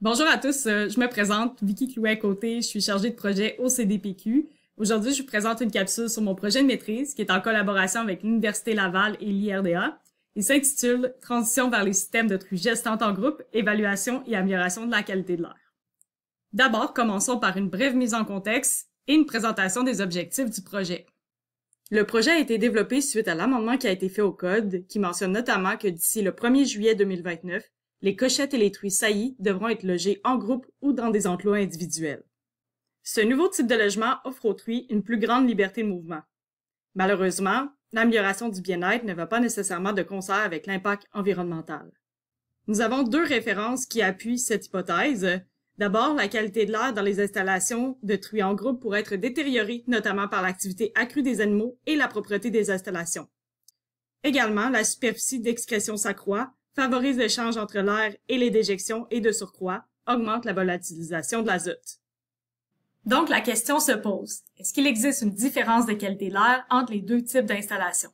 Bonjour à tous, je me présente, Vicky Clouet-Côté, je suis chargée de projet au CDPQ. Aujourd'hui, je vous présente une capsule sur mon projet de maîtrise qui est en collaboration avec l'Université Laval et l'IRDA. Il s'intitule « Transition vers les systèmes de truies gestantes en groupe, évaluation et amélioration de la qualité de l'air ». D'abord, commençons par une brève mise en contexte et une présentation des objectifs du projet. Le projet a été développé suite à l'amendement qui a été fait au Code, qui mentionne notamment que d'ici le 1er juillet 2029, les cochettes et les truies saillies devront être logées en groupe ou dans des enclos individuels. Ce nouveau type de logement offre aux truies une plus grande liberté de mouvement. Malheureusement, l'amélioration du bien-être ne va pas nécessairement de concert avec l'impact environnemental. Nous avons deux références qui appuient cette hypothèse. D'abord, la qualité de l'air dans les installations de truies en groupe pourrait être détériorée, notamment par l'activité accrue des animaux et la propreté des installations. Également, la superficie d'excrétion s'accroît, favorise l'échange entre l'air et les déjections et de surcroît, augmente la volatilisation de l'azote. Donc, la question se pose, est-ce qu'il existe une différence de qualité de l'air entre les deux types d'installations?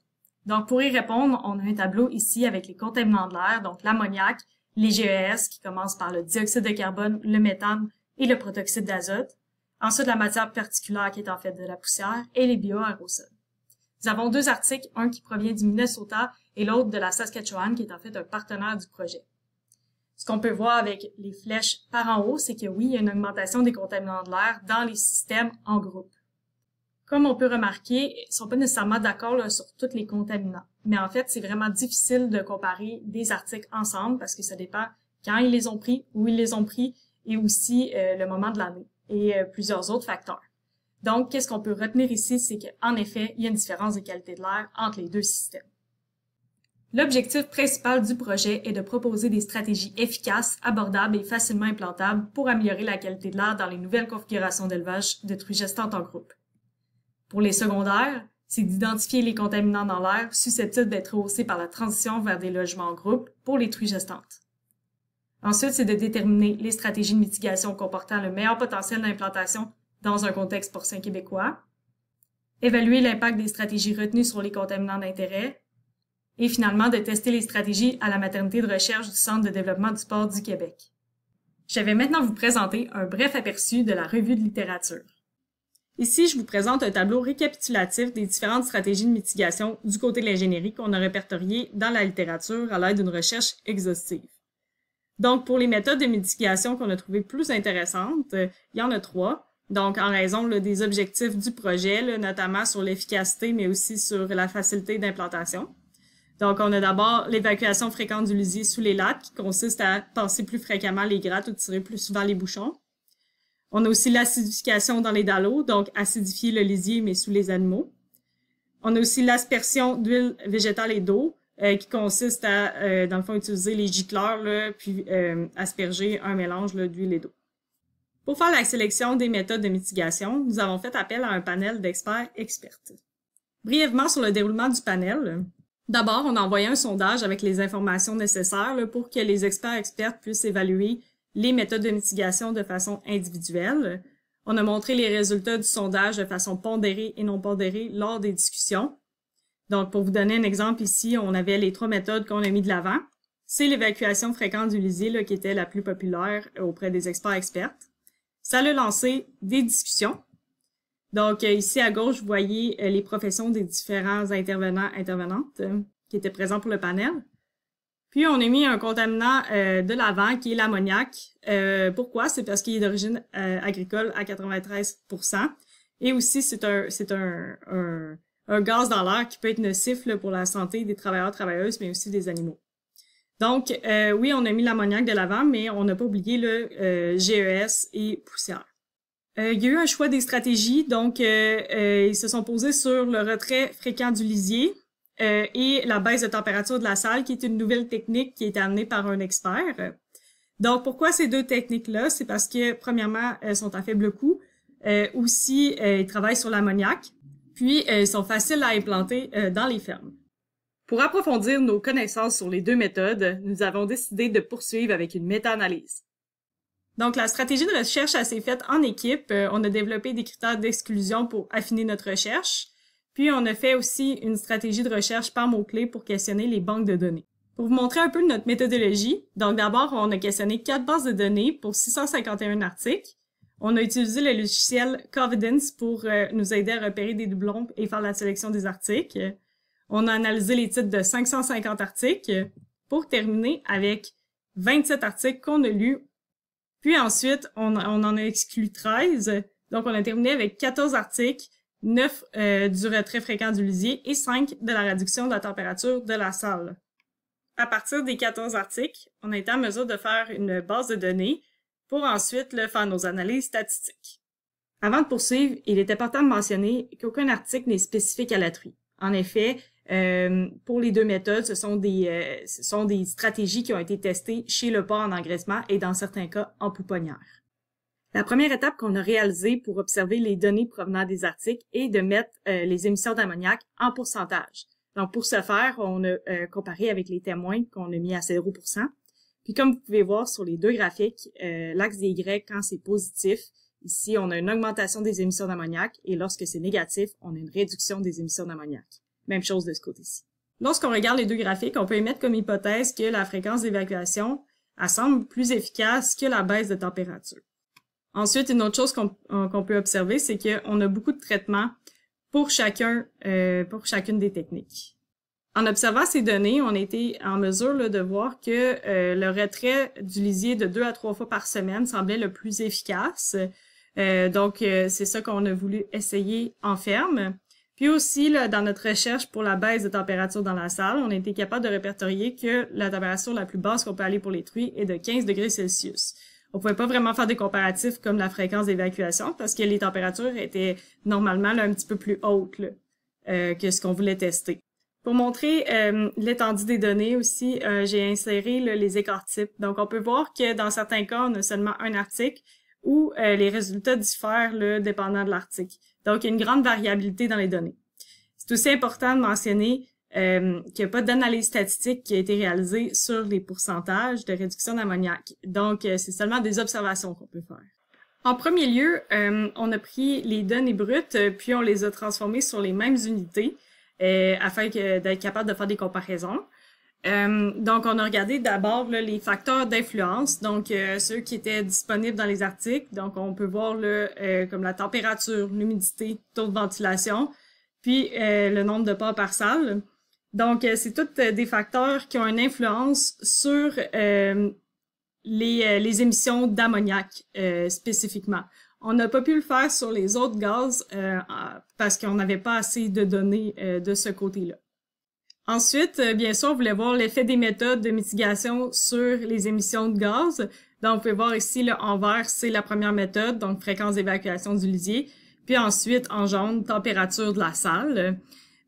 Donc, pour y répondre, on a un tableau ici avec les contaminants de l'air, donc l'ammoniac, les GES qui commencent par le dioxyde de carbone, le méthane et le protoxyde d'azote. Ensuite, la matière particulière qui est en fait de la poussière et les bioaérosols. Nous avons deux articles, un qui provient du Minnesota et l'autre de la Saskatchewan, qui est en fait un partenaire du projet. Ce qu'on peut voir avec les flèches par en haut, c'est que oui, il y a une augmentation des contaminants de l'air dans les systèmes en groupe. Comme on peut remarquer, ils ne sont pas nécessairement d'accord sur tous les contaminants. Mais en fait, c'est vraiment difficile de comparer des articles ensemble parce que ça dépend quand ils les ont pris, où ils les ont pris et aussi le moment de l'année et plusieurs autres facteurs. Donc, qu'est-ce qu'on peut retenir ici, c'est qu'en effet, il y a une différence de qualité de l'air entre les deux systèmes. L'objectif principal du projet est de proposer des stratégies efficaces, abordables et facilement implantables pour améliorer la qualité de l'air dans les nouvelles configurations d'élevage de truies gestantes en groupe. Pour les secondaires, c'est d'identifier les contaminants dans l'air susceptibles d'être rehaussés par la transition vers des logements en groupe pour les truies gestantes. Ensuite, c'est de déterminer les stratégies de mitigation comportant le meilleur potentiel d'implantation dans un contexte porcin québécois, évaluer l'impact des stratégies retenues sur les contaminants d'intérêt, et finalement de tester les stratégies à la maternité de recherche du Centre de développement du sport du Québec. Je vais maintenant vous présenter un bref aperçu de la revue de littérature. Ici, je vous présente un tableau récapitulatif des différentes stratégies de mitigation du côté de l'ingénierie qu'on a répertoriées dans la littérature à l'aide d'une recherche exhaustive. Donc, pour les méthodes de mitigation qu'on a trouvées plus intéressantes, il y en a trois. Donc, en raison des objectifs du projet, notamment sur l'efficacité, mais aussi sur la facilité d'implantation. Donc, on a d'abord l'évacuation fréquente du lisier sous les lattes, qui consiste à passer plus fréquemment les grattes ou tirer plus souvent les bouchons. On a aussi l'acidification dans les dallos, donc acidifier le lisier, mais sous les animaux. On a aussi l'aspersion d'huile végétale et d'eau, qui consiste à, dans le fond, utiliser les gicleurs, puis asperger un mélange d'huile et d'eau. Pour faire la sélection des méthodes de mitigation, nous avons fait appel à un panel d'experts expertes. Brièvement sur le déroulement du panel, d'abord, on a envoyé un sondage avec les informations nécessaires pour que les experts puissent évaluer les méthodes de mitigation de façon individuelle. On a montré les résultats du sondage de façon pondérée et non pondérée lors des discussions. Donc, pour vous donner un exemple ici, on avait les trois méthodes qu'on a mis de l'avant. C'est l'évacuation fréquente du lisier qui était la plus populaire auprès des experts. Ça a lancé des discussions. Donc, ici à gauche, vous voyez les professions des différents intervenantes qui étaient présents pour le panel. Puis, on a mis un contaminant de l'avant qui est l'ammoniac. Pourquoi? C'est parce qu'il est d'origine agricole à 93%. Et aussi, c'est un gaz dans l'air qui peut être nocif pour la santé des travailleurs-travailleuses, mais aussi des animaux. Donc, oui, on a mis l'ammoniac de l'avant, mais on n'a pas oublié le GES et poussière. Il y a eu un choix des stratégies, donc ils se sont posés sur le retrait fréquent du lisier et la baisse de température de la salle, qui est une nouvelle technique qui a été amenée par un expert. Donc, pourquoi ces deux techniques-là? C'est parce que, premièrement, elles sont à faible coût. Aussi, ils travaillent sur l'ammoniac, puis ils sont faciles à implanter dans les fermes. Pour approfondir nos connaissances sur les deux méthodes, nous avons décidé de poursuivre avec une méta-analyse. Donc, la stratégie de recherche, elle s'est faite en équipe. On a développé des critères d'exclusion pour affiner notre recherche. Puis, on a fait aussi une stratégie de recherche par mots-clés pour questionner les banques de données. Pour vous montrer un peu notre méthodologie, donc d'abord, on a questionné 4 bases de données pour 651 articles. On a utilisé le logiciel Covidence pour nous aider à repérer des doublons et faire la sélection des articles. On a analysé les titres de 550 articles pour terminer avec 27 articles qu'on a lus. Puis ensuite, on en a exclu 13. Donc, on a terminé avec 14 articles, 9 du retrait fréquent du lisier et 5 de la réduction de la température de la salle. À partir des 14 articles, on a été en mesure de faire une base de données pour ensuite faire nos analyses statistiques. Avant de poursuivre, il est important de mentionner qu'aucun article n'est spécifique à la truie. En effet, pour les deux méthodes, ce sont des stratégies qui ont été testées chez le porc en engraissement et dans certains cas en pouponnière. La première étape qu'on a réalisée pour observer les données provenant des articles est de mettre les émissions d'ammoniac en pourcentage. Donc, pour ce faire, on a comparé avec les témoins qu'on a mis à 0%. Puis, comme vous pouvez voir sur les deux graphiques, l'axe des Y, quand c'est positif, ici, on a une augmentation des émissions d'ammoniac et lorsque c'est négatif, on a une réduction des émissions d'ammoniac. Même chose de ce côté-ci. Lorsqu'on regarde les deux graphiques, on peut émettre comme hypothèse que la fréquence d'évacuation semble plus efficace que la baisse de température. Ensuite, une autre chose qu'on peut observer, c'est qu'on a beaucoup de traitements pour chacune des techniques. En observant ces données, on a été en mesure de voir que le retrait du lisier de 2 à 3 fois par semaine semblait le plus efficace. Donc, c'est ça qu'on a voulu essayer en ferme. Puis aussi, dans notre recherche pour la baisse de température dans la salle, on a été capable de répertorier que la température la plus basse qu'on peut aller pour les truies est de 15 degrés Celsius. On pouvait pas vraiment faire des comparatifs comme la fréquence d'évacuation parce que les températures étaient normalement un petit peu plus hautes que ce qu'on voulait tester. Pour montrer l'étendue des données aussi, j'ai inséré les écarts types. Donc, on peut voir que dans certains cas, on a seulement un article où les résultats diffèrent dépendant de l'article. Donc, il y a une grande variabilité dans les données. C'est aussi important de mentionner qu'il n'y a pas d'analyse statistique qui a été réalisée sur les pourcentages de réduction d'ammoniac. Donc, c'est seulement des observations qu'on peut faire. En premier lieu, on a pris les données brutes, puis on les a transformées sur les mêmes unités afin d'être capable de faire des comparaisons. Donc, on a regardé d'abord les facteurs d'influence, donc ceux qui étaient disponibles dans les articles. Donc, on peut voir comme la température, l'humidité, taux de ventilation, puis le nombre de pas par salle. Donc, c'est tous des facteurs qui ont une influence sur les émissions d'ammoniac spécifiquement. On n'a pas pu le faire sur les autres gaz parce qu'on n'avait pas assez de données de ce côté-là. Ensuite, bien sûr, on voulait voir l'effet des méthodes de mitigation sur les émissions de gaz. Donc, vous pouvez voir ici, en vert, c'est la première méthode, donc fréquence d'évacuation du lisier. Puis ensuite, en jaune, température de la salle.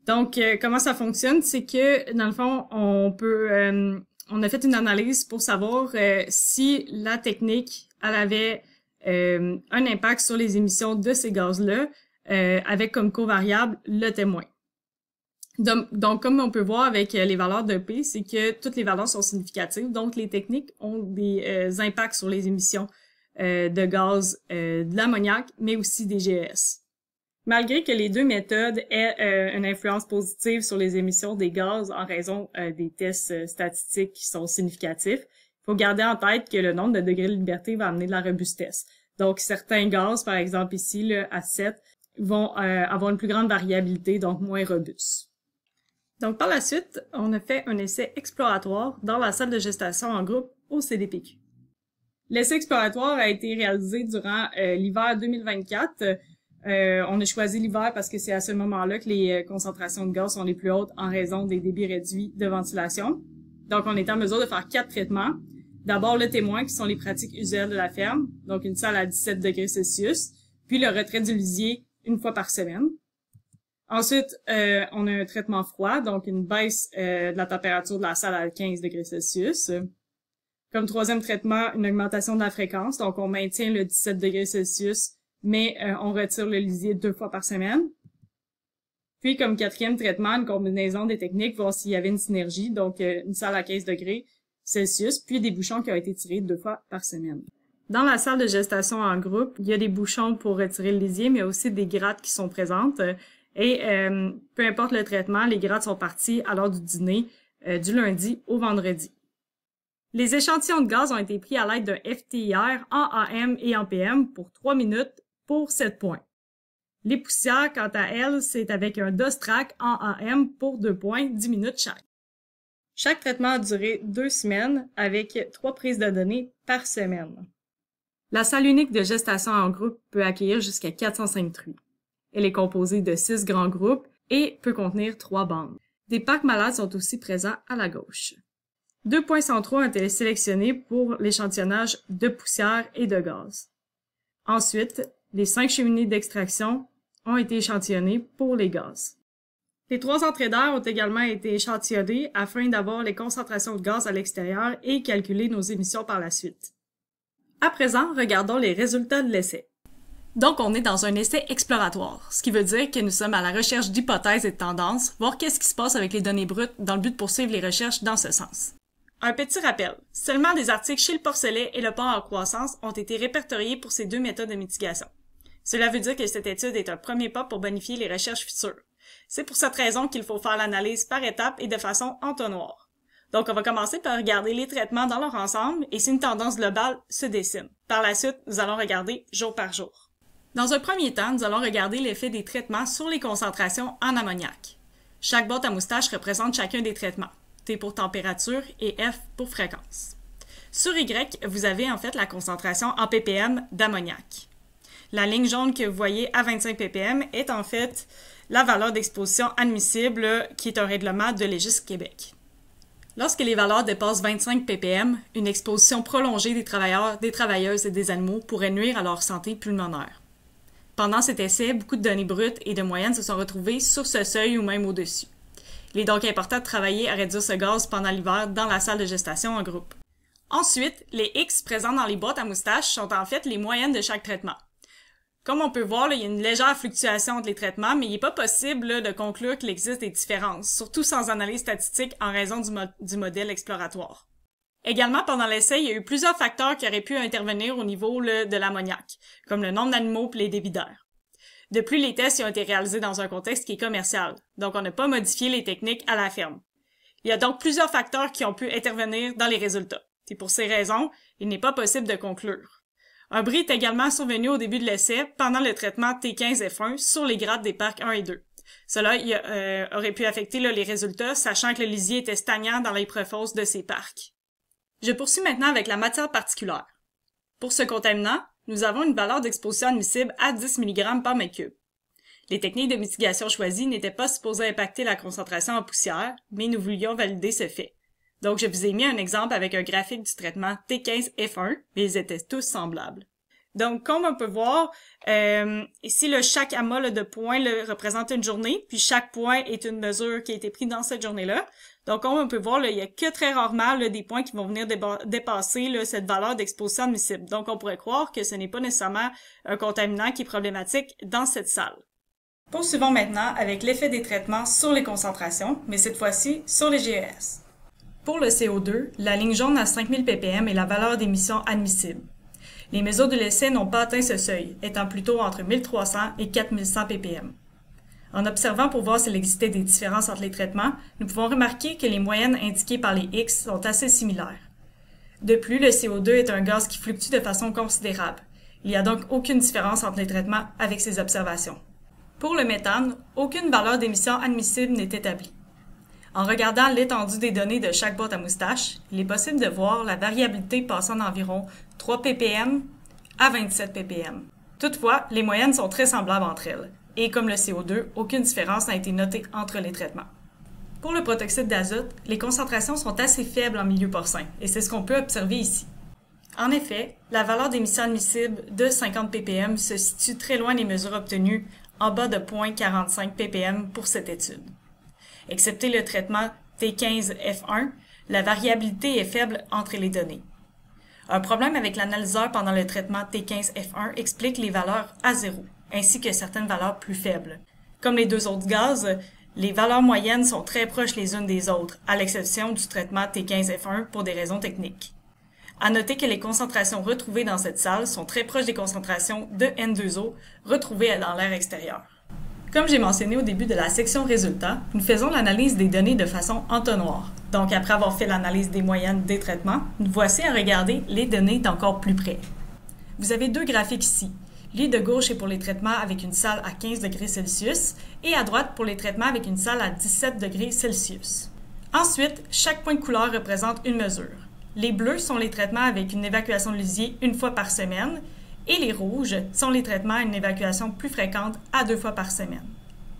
Donc, comment ça fonctionne? C'est que, dans le fond, on a fait une analyse pour savoir si la technique, elle avait un impact sur les émissions de ces gaz-là, avec comme covariable le témoin. Donc, comme on peut voir avec les valeurs de P, c'est que toutes les valeurs sont significatives. Donc, les techniques ont des impacts sur les émissions de gaz, de l'ammoniac, mais aussi des GES. Malgré que les deux méthodes aient une influence positive sur les émissions des gaz en raison des tests statistiques qui sont significatifs, il faut garder en tête que le nombre de degrés de liberté va amener de la robustesse. Donc, certains gaz, par exemple ici, à 7, vont avoir une plus grande variabilité, donc moins robustes. Donc, par la suite, on a fait un essai exploratoire dans la salle de gestation en groupe au CDPQ. L'essai exploratoire a été réalisé durant l'hiver 2024. On a choisi l'hiver parce que c'est à ce moment-là que les concentrations de gaz sont les plus hautes en raison des débits réduits de ventilation. Donc, on est en mesure de faire 4 traitements. D'abord, le témoin, qui sont les pratiques usuelles de la ferme, donc une salle à 17 degrés Celsius, puis le retrait du lisier une fois par semaine. Ensuite, on a un traitement froid, donc une baisse de la température de la salle à 15 degrés Celsius. Comme troisième traitement, une augmentation de la fréquence, donc on maintient le 17 degrés Celsius, mais on retire le lisier 2 fois par semaine. Puis, comme quatrième traitement, une combinaison des techniques, voir s'il y avait une synergie, donc une salle à 15 degrés Celsius, puis des bouchons qui ont été tirés 2 fois par semaine. Dans la salle de gestation en groupe, il y a des bouchons pour retirer le lisier, mais aussi des grattes qui sont présentes. Et peu importe le traitement, les grattes sont parties à l'heure du dîner du lundi au vendredi. Les échantillons de gaz ont été pris à l'aide d'un FTIR en AM et en PM pour 3 minutes pour 7 points. Les poussières, quant à elles, c'est avec un DOSTRAC en AM pour 2 points, 10 minutes chaque. Chaque traitement a duré 2 semaines avec 3 prises de données par semaine. La salle unique de gestation en groupe peut accueillir jusqu'à 405 truies. Elle est composée de 6 grands groupes et peut contenir 3 bandes. Des parcs malades sont aussi présents à la gauche. 2 points centraux ont été sélectionnés pour l'échantillonnage de poussière et de gaz. Ensuite, les 5 cheminées d'extraction ont été échantillonnées pour les gaz. Les 3 entrées d'air ont également été échantillonnées afin d'avoir les concentrations de gaz à l'extérieur et calculer nos émissions par la suite. À présent, regardons les résultats de l'essai. Donc, on est dans un essai exploratoire, ce qui veut dire que nous sommes à la recherche d'hypothèses et de tendances, voir qu'est-ce qui se passe avec les données brutes dans le but de poursuivre les recherches dans ce sens. Un petit rappel, seulement des articles chez le porcelet et le porc en croissance ont été répertoriés pour ces 2 méthodes de mitigation. Cela veut dire que cette étude est un premier pas pour bonifier les recherches futures. C'est pour cette raison qu'il faut faire l'analyse par étapes et de façon entonnoir. Donc, on va commencer par regarder les traitements dans leur ensemble et si une tendance globale se dessine. Par la suite, nous allons regarder jour par jour. Dans un premier temps, nous allons regarder l'effet des traitements sur les concentrations en ammoniac. Chaque boîte à moustache représente chacun des traitements. T pour température et F pour fréquence. Sur Y, vous avez en fait la concentration en ppm d'ammoniac. La ligne jaune que vous voyez à 25 ppm est en fait la valeur d'exposition admissible qui est un règlement de Légis Québec. Lorsque les valeurs dépassent 25 ppm, une exposition prolongée des travailleurs, des travailleuses et des animaux pourrait nuire à leur santé pulmonaire. Pendant cet essai, beaucoup de données brutes et de moyennes se sont retrouvées sur ce seuil ou même au-dessus. Il est donc important de travailler à réduire ce gaz pendant l'hiver dans la salle de gestation en groupe. Ensuite, les X présents dans les boîtes à moustaches sont en fait les moyennes de chaque traitement. Comme on peut voir, il y a une légère fluctuation entre les traitements, mais il n'est pas possible de conclure qu'il existe des différences, surtout sans analyse statistique en raison du modèle exploratoire. Également, pendant l'essai, il y a eu plusieurs facteurs qui auraient pu intervenir au niveau de l'ammoniac, comme le nombre d'animaux et les débits d'air. De plus, les tests y ont été réalisés dans un contexte qui est commercial, donc on n'a pas modifié les techniques à la ferme. Il y a donc plusieurs facteurs qui ont pu intervenir dans les résultats. Et pour ces raisons, il n'est pas possible de conclure. Un bris est également survenu au début de l'essai pendant le traitement T15F1 sur les grades des parcs 1 et 2. Cela aurait pu affecter les résultats, sachant que le lisier était stagnant dans les préfosses de ces parcs. Je poursuis maintenant avec la matière particulière. Pour ce contaminant, nous avons une valeur d'exposition admissible à 10 mg par mètre cube. Les techniques de mitigation choisies n'étaient pas supposées impacter la concentration en poussière, mais nous voulions valider ce fait. Donc, je vous ai mis un exemple avec un graphique du traitement T15F1, mais ils étaient tous semblables. Donc, comme on peut voir, ici, chaque amas de points représente une journée, puis chaque point est une mesure qui a été prise dans cette journée-là. Donc, comme on peut voir, il n'y a que très rarement des points qui vont venir dépasser cette valeur d'exposition admissible. Donc, on pourrait croire que ce n'est pas nécessairement un contaminant qui est problématique dans cette salle. Poursuivons maintenant avec l'effet des traitements sur les concentrations, mais cette fois-ci sur les GES. Pour le CO2, la ligne jaune à 5000 ppm est la valeur d'émission admissible. Les mesures de l'essai n'ont pas atteint ce seuil, étant plutôt entre 1300 et 4100 ppm. En observant pour voir s'il existait des différences entre les traitements, nous pouvons remarquer que les moyennes indiquées par les X sont assez similaires. De plus, le CO2 est un gaz qui fluctue de façon considérable. Il n'y a donc aucune différence entre les traitements avec ces observations. Pour le méthane, aucune valeur d'émission admissible n'est établie. En regardant l'étendue des données de chaque boîte à moustache, il est possible de voir la variabilité passant d'environ 3 ppm à 27 ppm. Toutefois, les moyennes sont très semblables entre elles, et comme le CO2, aucune différence n'a été notée entre les traitements. Pour le protoxyde d'azote, les concentrations sont assez faibles en milieu porcin, et c'est ce qu'on peut observer ici. En effet, la valeur d'émission admissible de 50 ppm se situe très loin des mesures obtenues, en bas de 0,45 ppm pour cette étude. Excepté le traitement T15F1, la variabilité est faible entre les données. Un problème avec l'analyseur pendant le traitement T15F1 explique les valeurs à 0, ainsi que certaines valeurs plus faibles. Comme les 2 autres gaz, les valeurs moyennes sont très proches les unes des autres, à l'exception du traitement T15F1 pour des raisons techniques. À noter que les concentrations retrouvées dans cette salle sont très proches des concentrations de N2O retrouvées dans l'air extérieur. Comme j'ai mentionné au début de la section résultats, nous faisons l'analyse des données de façon entonnoir. Donc, après avoir fait l'analyse des moyennes des traitements, nous voici à regarder les données d'encore plus près. Vous avez deux graphiques ici. Lui de gauche est pour les traitements avec une salle à 15 degrés Celsius et à droite pour les traitements avec une salle à 17 degrés Celsius. Ensuite, chaque point de couleur représente une mesure. Les bleus sont les traitements avec une évacuation de lisier une fois par semaine et les rouges sont les traitements à une évacuation plus fréquente à 2 fois par semaine.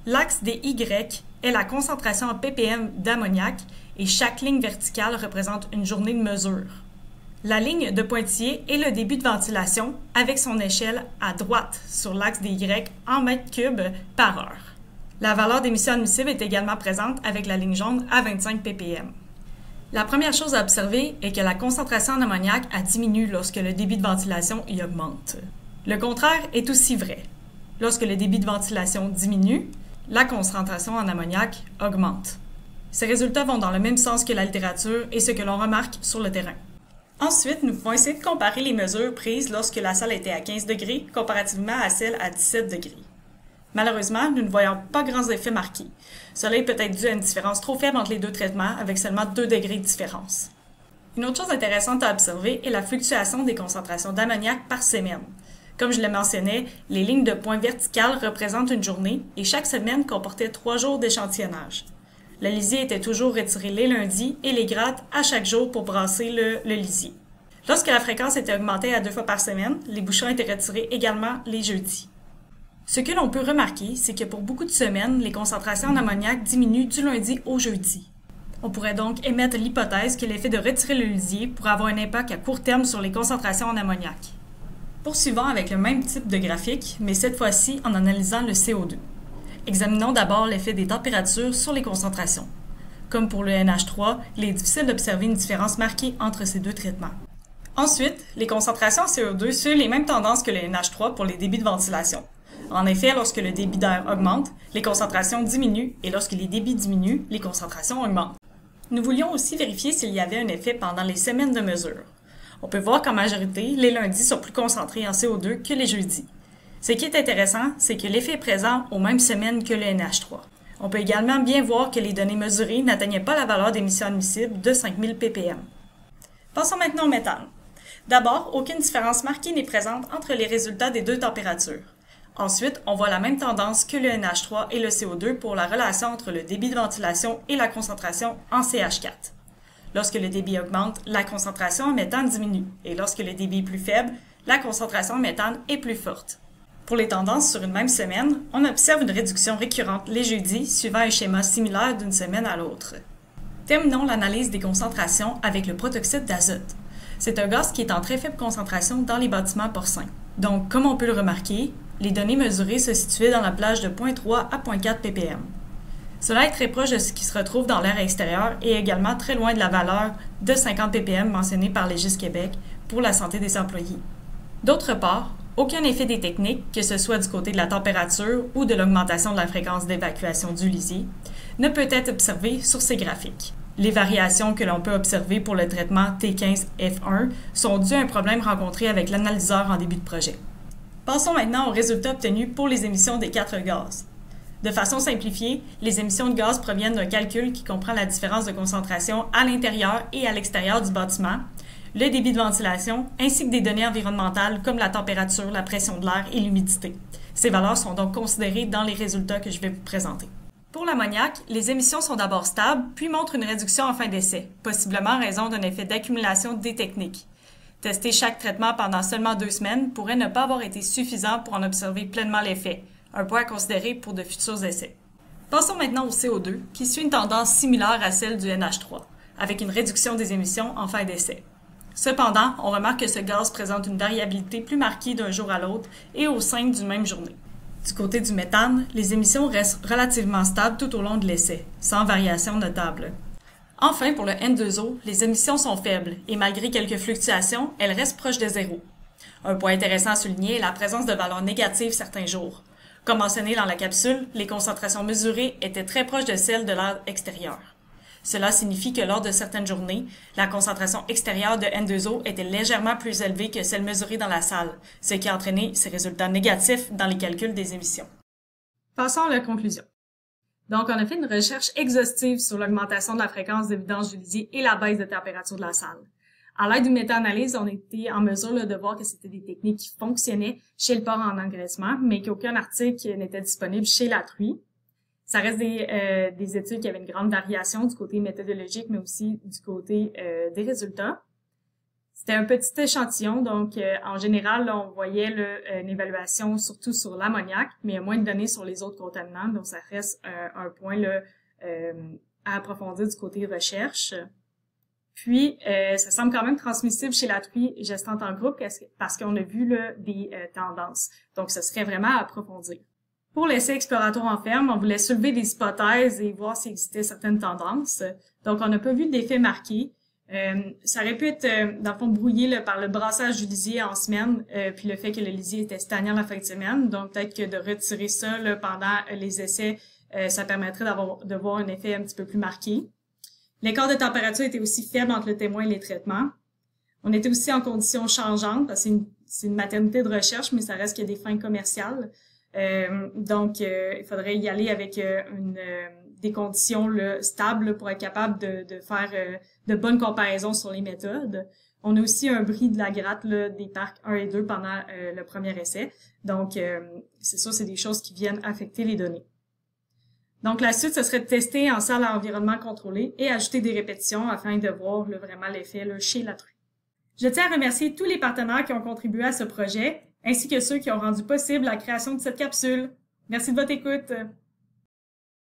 L'axe des Y est la concentration en ppm d'ammoniac et chaque ligne verticale représente une journée de mesure. La ligne de pointillé est le débit de ventilation avec son échelle à droite sur l'axe des Y en mètres cubes par heure. La valeur d'émission admissible est également présente avec la ligne jaune à 25 ppm. La première chose à observer est que la concentration en ammoniac diminue lorsque le débit de ventilation y augmente. Le contraire est aussi vrai. Lorsque le débit de ventilation diminue, la concentration en ammoniac augmente. Ces résultats vont dans le même sens que la littérature et ce que l'on remarque sur le terrain. Ensuite, nous pouvons essayer de comparer les mesures prises lorsque la salle était à 15 degrés comparativement à celle à 17 degrés. Malheureusement, nous ne voyons pas grands effets marqués. Cela est peut-être dû à une différence trop faible entre les deux traitements, avec seulement 2 degrés de différence. Une autre chose intéressante à observer est la fluctuation des concentrations d'ammoniac par semaine. Comme je le mentionnais, les lignes de points verticales représentent une journée et chaque semaine comportait 3 jours d'échantillonnage. Le lisier était toujours retiré les lundis et les grattes à chaque jour pour brasser le lisier. Lorsque la fréquence était augmentée à 2 fois par semaine, les bouchons étaient retirés également les jeudis. Ce que l'on peut remarquer, c'est que pour beaucoup de semaines, les concentrations en ammoniac diminuent du lundi au jeudi. On pourrait donc émettre l'hypothèse que l'effet de retirer le lisier pourrait avoir un impact à court terme sur les concentrations en ammoniac. Poursuivons avec le même type de graphique, mais cette fois-ci en analysant le CO2. Examinons d'abord l'effet des températures sur les concentrations. Comme pour le NH3, il est difficile d'observer une différence marquée entre ces deux traitements. Ensuite, les concentrations en CO2 suivent les mêmes tendances que le NH3 pour les débits de ventilation. En effet, lorsque le débit d'air augmente, les concentrations diminuent et lorsque les débits diminuent, les concentrations augmentent. Nous voulions aussi vérifier s'il y avait un effet pendant les semaines de mesure. On peut voir qu'en majorité, les lundis sont plus concentrés en CO2 que les jeudis. Ce qui est intéressant, c'est que l'effet est présent aux mêmes semaines que le NH3. On peut également bien voir que les données mesurées n'atteignaient pas la valeur d'émission admissible de 5000 ppm. Passons maintenant au méthane. D'abord, aucune différence marquée n'est présente entre les résultats des deux températures. Ensuite, on voit la même tendance que le NH3 et le CO2 pour la relation entre le débit de ventilation et la concentration en CH4. Lorsque le débit augmente, la concentration en méthane diminue, et lorsque le débit est plus faible, la concentration en méthane est plus forte. Pour les tendances sur une même semaine, on observe une réduction récurrente les jeudis suivant un schéma similaire d'une semaine à l'autre. Terminons l'analyse des concentrations avec le protoxyde d'azote. C'est un gaz qui est en très faible concentration dans les bâtiments porcins. Donc, comme on peut le remarquer, les données mesurées se situaient dans la plage de 0.3 à 0.4 ppm. Cela est très proche de ce qui se retrouve dans l'air extérieur et également très loin de la valeur de 50 ppm mentionnée par Légis Québec pour la santé des employés. D'autre part, aucun effet des techniques, que ce soit du côté de la température ou de l'augmentation de la fréquence d'évacuation du lisier, ne peut être observé sur ces graphiques. Les variations que l'on peut observer pour le traitement T15F1 sont dues à un problème rencontré avec l'analyseur en début de projet. Passons maintenant aux résultats obtenus pour les émissions des 4 gaz. De façon simplifiée, les émissions de gaz proviennent d'un calcul qui comprend la différence de concentration à l'intérieur et à l'extérieur du bâtiment, le débit de ventilation, ainsi que des données environnementales comme la température, la pression de l'air et l'humidité. Ces valeurs sont donc considérées dans les résultats que je vais vous présenter. Pour l'ammoniac, les émissions sont d'abord stables, puis montrent une réduction en fin d'essai, possiblement en raison d'un effet d'accumulation des techniques. Tester chaque traitement pendant seulement 2 semaines pourrait ne pas avoir été suffisant pour en observer pleinement l'effet, un point à considérer pour de futurs essais. Passons maintenant au CO2, qui suit une tendance similaire à celle du NH3, avec une réduction des émissions en fin d'essai. Cependant, on remarque que ce gaz présente une variabilité plus marquée d'un jour à l'autre et au sein d'une même journée. Du côté du méthane, les émissions restent relativement stables tout au long de l'essai, sans variation notable. Enfin, pour le N2O, les émissions sont faibles et malgré quelques fluctuations, elles restent proches de zéro. Un point intéressant à souligner est la présence de valeurs négatives certains jours. Comme mentionné dans la capsule, les concentrations mesurées étaient très proches de celles de l'air extérieur. Cela signifie que lors de certaines journées, la concentration extérieure de N2O était légèrement plus élevée que celle mesurée dans la salle, ce qui a entraîné ces résultats négatifs dans les calculs des émissions. Passons à la conclusion. Donc, on a fait une recherche exhaustive sur l'augmentation de la fréquence de vidange du lisier et la baisse de température de la salle. À l'aide d'une méta-analyse, on était en mesure de voir que c'était des techniques qui fonctionnaient chez le porc en engraissement, mais qu'aucun article n'était disponible chez la truie. Ça reste des études qui avaient une grande variation du côté méthodologique, mais aussi du côté des résultats. C'était un petit échantillon, donc en général, là, on voyait une évaluation surtout sur l'ammoniac, mais il y a moins de données sur les autres contaminants, donc ça reste un point là, à approfondir du côté recherche. Puis, ça semble quand même transmissible chez la truie gestante en groupe parce qu'on a vu là, des tendances. Donc, ce serait vraiment à approfondir. Pour l'essai exploratoire en ferme, on voulait soulever des hypothèses et voir s'il existait certaines tendances. Donc, on n'a pas vu d'effet marqué. Ça aurait pu être, dans le fond, brouillé là, par le brassage du lisier en semaine, puis le fait que le lisier était stagnant la fin de semaine. Donc, peut-être que de retirer ça là, pendant les essais, ça permettrait de voir un effet un petit peu plus marqué. L'écart de température était aussi faible entre le témoin et les traitements. On était aussi en conditions changeantes, parce que c'est une maternité de recherche, mais ça reste qu'il y a des fins commerciales. Donc, il faudrait y aller avec des conditions là, stables là, pour être capable de faire de bonnes comparaisons sur les méthodes. On a aussi un bris de la gratte là, des parcs 1 et 2 pendant le premier essai. Donc, c'est sûr, c'est des choses qui viennent affecter les données. Donc, la suite, ce serait de tester en salle à environnement contrôlé et ajouter des répétitions afin de voir là, vraiment l'effet là, chez la truie. Je tiens à remercier tous les partenaires qui ont contribué à ce projet, ainsi que ceux qui ont rendu possible la création de cette capsule. Merci de votre écoute.